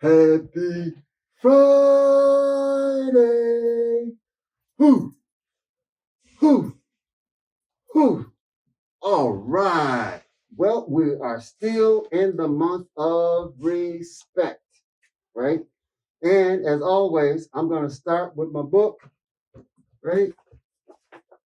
Happy Friday. Whoo, whoo, whoo. All right. Well, we are still in the month of respect, right? And as always, I'm going to start with my book, right?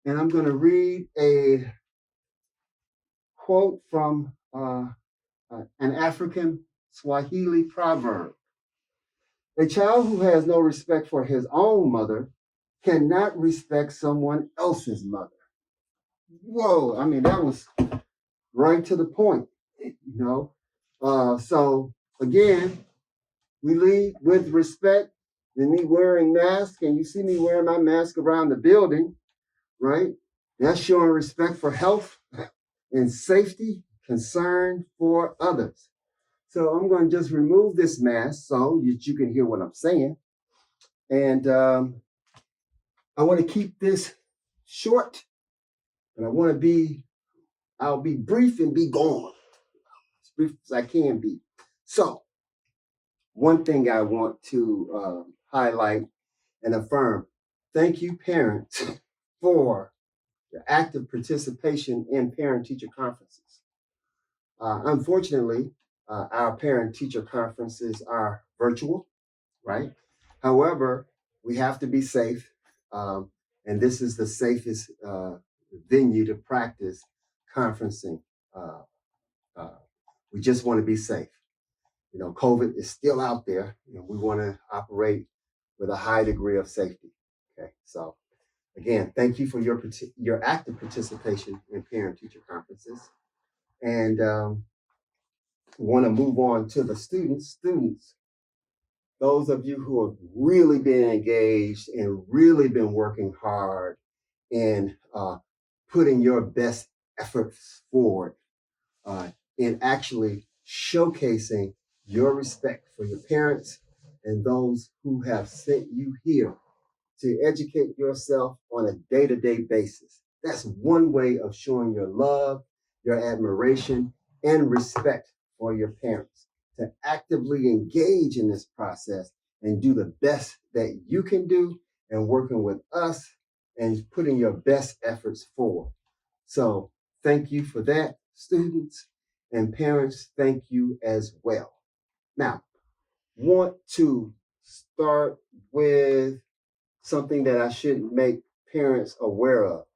And I'm going to read a quote from an African Swahili proverb. A child who has no respect for his own mother cannot respect someone else's mother. Whoa, I mean, that was right to the point, you know. So again, we lead with respect and me wearing masks, and you see me wearing my mask around the building, right? That's showing respect for health and safety, concern for others. So I'm going to just remove this mask so that you can hear what I'm saying. And I want to keep this short, and I'll be brief and be gone, as brief as I can be. So one thing I want to highlight and affirm, thank you parents for your active participation in parent-teacher conferences. Unfortunately, our parent-teacher conferences are virtual, right? However, we have to be safe, and this is the safest venue to practice conferencing. Uh, uh, we just want to be safe. You know, COVID is still out there. You know, we want to operate with a high degree of safety. Okay, so again, thank you for your active participation in parent-teacher conferences, and want to move on to the students. Students, those of you who have really been engaged and really been working hard in putting your best efforts forward in actually showcasing your respect for your parents and those who have sent you here to educate yourself on a day-to-day basis. That's one way of showing your love, your admiration, and respect for your parents. To actively engage in this process and do the best that you can do and working with us and putting your best efforts forward. So thank you for that, students, and parents, thank you as well. Now, want to start with something that I should make parents aware of.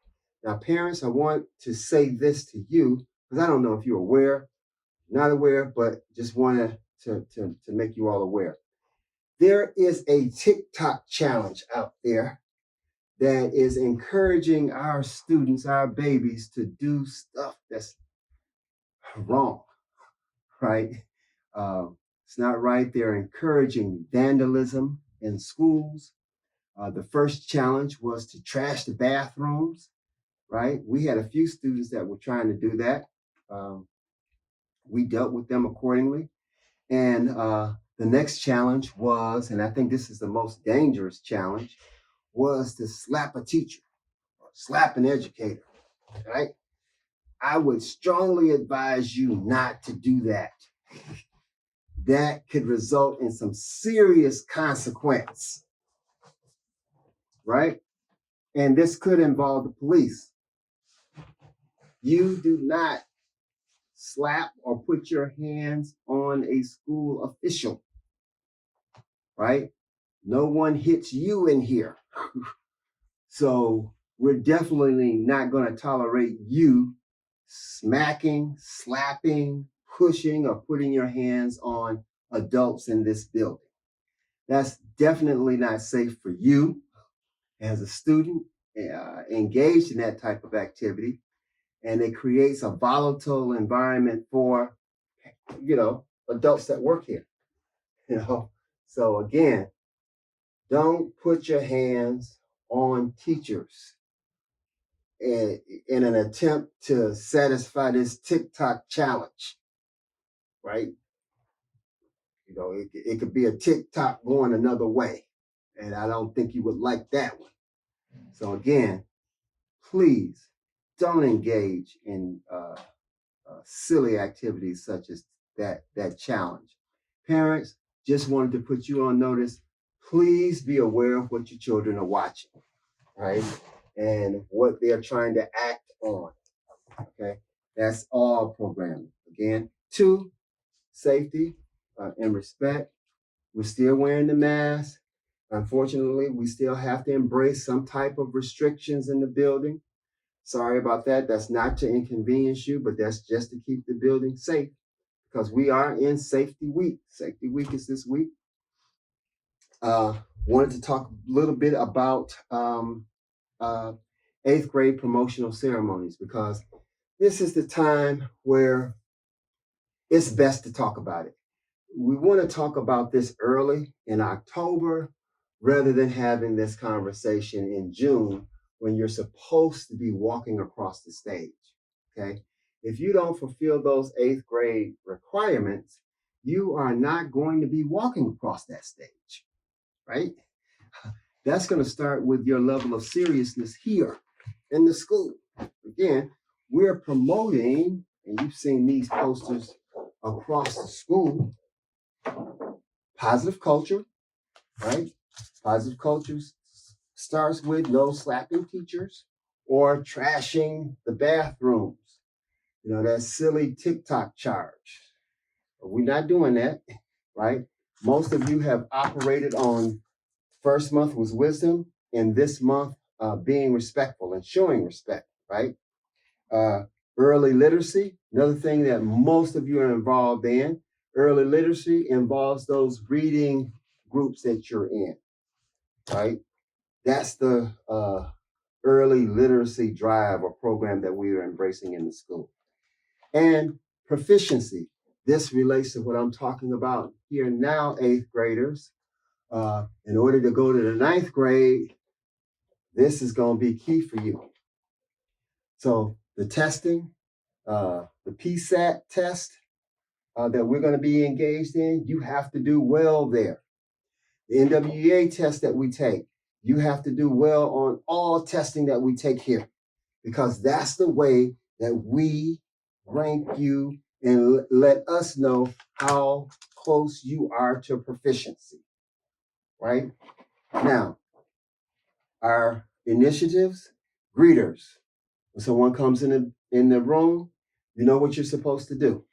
Now, parents, I want to say this to you because I don't know if you're aware, not aware, but just wanted to make you all aware. There is a TikTok challenge out there that is encouraging our students, our babies, to do stuff that's wrong, right? It's not right. They're encouraging vandalism in schools. The first challenge was to trash the bathrooms, right? We had a few students that were trying to do that. We dealt with them accordingly. And the next challenge was, and I think this is the most dangerous challenge, was to slap a teacher or slap an educator, right? I would strongly advise you not to do that. That could result in some serious consequence, right? And this could involve the police. You do not slap or put your hands on a school official, right? No one hits you in here. So we're definitely not going to tolerate you smacking, slapping, pushing, or putting your hands on adults in this building. That's definitely not safe for you as a student engaged in that type of activity. And it creates a volatile environment for, adults that work here, So again, don't put your hands on teachers in an attempt to satisfy this TikTok challenge, right? It could be a TikTok going another way, and I don't think you would like that one. So again, please don't engage in silly activities such as that challenge. Parents, just wanted to put you on notice. Please be aware of what your children are watching, right? And what they're trying to act on, okay? That's all programming. Again, 2, safety and respect. We're still wearing the mask. Unfortunately, we still have to embrace some type of restrictions in the building. Sorry about that. That's not to inconvenience you, but that's just to keep the building safe because we are in Safety Week. Safety Week is this week. Wanted to talk a little bit about 8th grade promotional ceremonies because this is the time where it's best to talk about it. We want to talk about this early in October rather than having this conversation in June when you're supposed to be walking across the stage. Okay. If you don't fulfill those 8th grade requirements, you are not going to be walking across that stage, right? That's going to start with your level of seriousness here in the school. Again, we're promoting, and you've seen these posters across the school, positive culture, right? Positive culture starts with no slapping teachers or trashing the bathrooms. You know, that silly TikTok charge. We're not doing that, right? Most of you have operated on first month was wisdom, and this month being respectful and showing respect, right? Early literacy, another thing that most of you are involved in. Early literacy involves those reading groups that you're in, right? That's the early literacy drive or program that we are embracing in the school. And proficiency. This relates to what I'm talking about here now, 8th graders. In order to go to the 9th grade, this is going to be key for you. So the testing, the PSAT test that we're going to be engaged in, you have to do well there. The NWEA test that we take, you have to do well on all testing that we take here because that's the way that we rank you and let us know how close you are to proficiency, right? Now, our initiatives, greeters. When someone comes in the room, you know what you're supposed to do.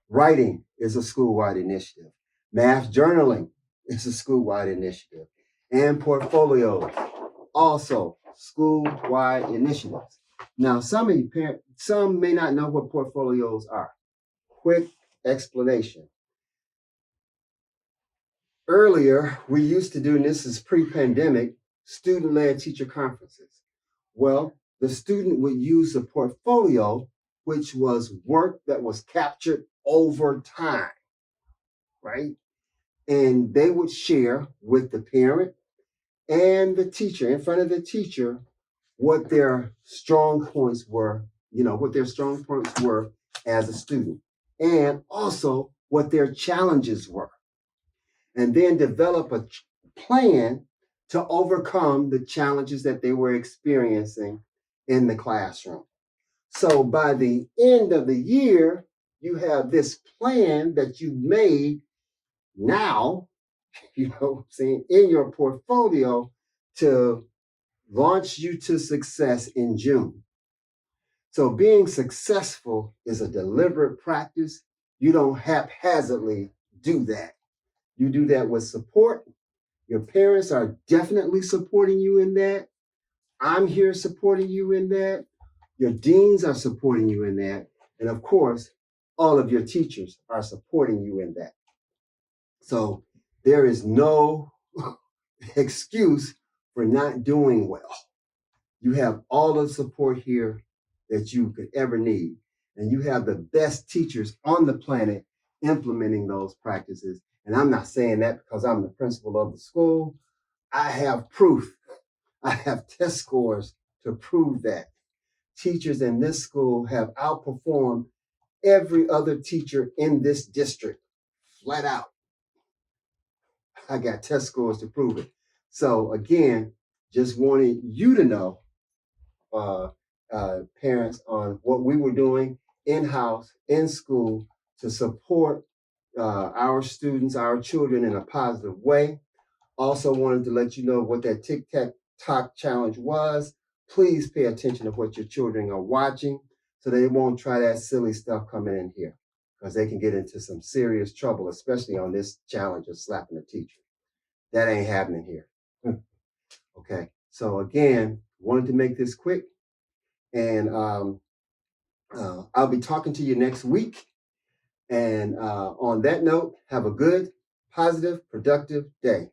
Writing is a school-wide initiative. Math journaling is a school-wide initiative. And portfolios, also school-wide initiatives. Now, some may not know what portfolios are. Quick explanation. Earlier, we used to do, and this is pre-pandemic, student-led teacher conferences. Well, the student would use a portfolio, which was work that was captured over time, right? And they would share with the parent and the teacher in front of the teacher what their strong points were, as a student, and also what their challenges were. And then develop a plan to overcome the challenges that they were experiencing in the classroom. So by the end of the year, you have this plan that you made now, in your portfolio to launch you to success in June. So being successful is a deliberate practice. You don't haphazardly do that. You do that with support. Your parents are definitely supporting you in that. I'm here supporting you in that. Your deans are supporting you in that. And of course, all of your teachers are supporting you in that. So there is no excuse for not doing well. You have all the support here that you could ever need. And you have the best teachers on the planet implementing those practices. And I'm not saying that because I'm the principal of the school. I have proof. I have test scores to prove that. Teachers in this school have outperformed every other teacher in this district, flat out. I got test scores to prove it. So again, just wanted you to know, parents, on what we were doing in-house, in school, to support our students, our children in a positive way. Also wanted to let you know what that Tic-Tac-Toc challenge was. Please pay attention to what your children are watching so they won't try that silly stuff coming in here because they can get into some serious trouble, especially on this challenge of slapping a teacher. That ain't happening here. Okay, so again, wanted to make this quick, and I'll be talking to you next week. And on that note, have a good, positive, productive day.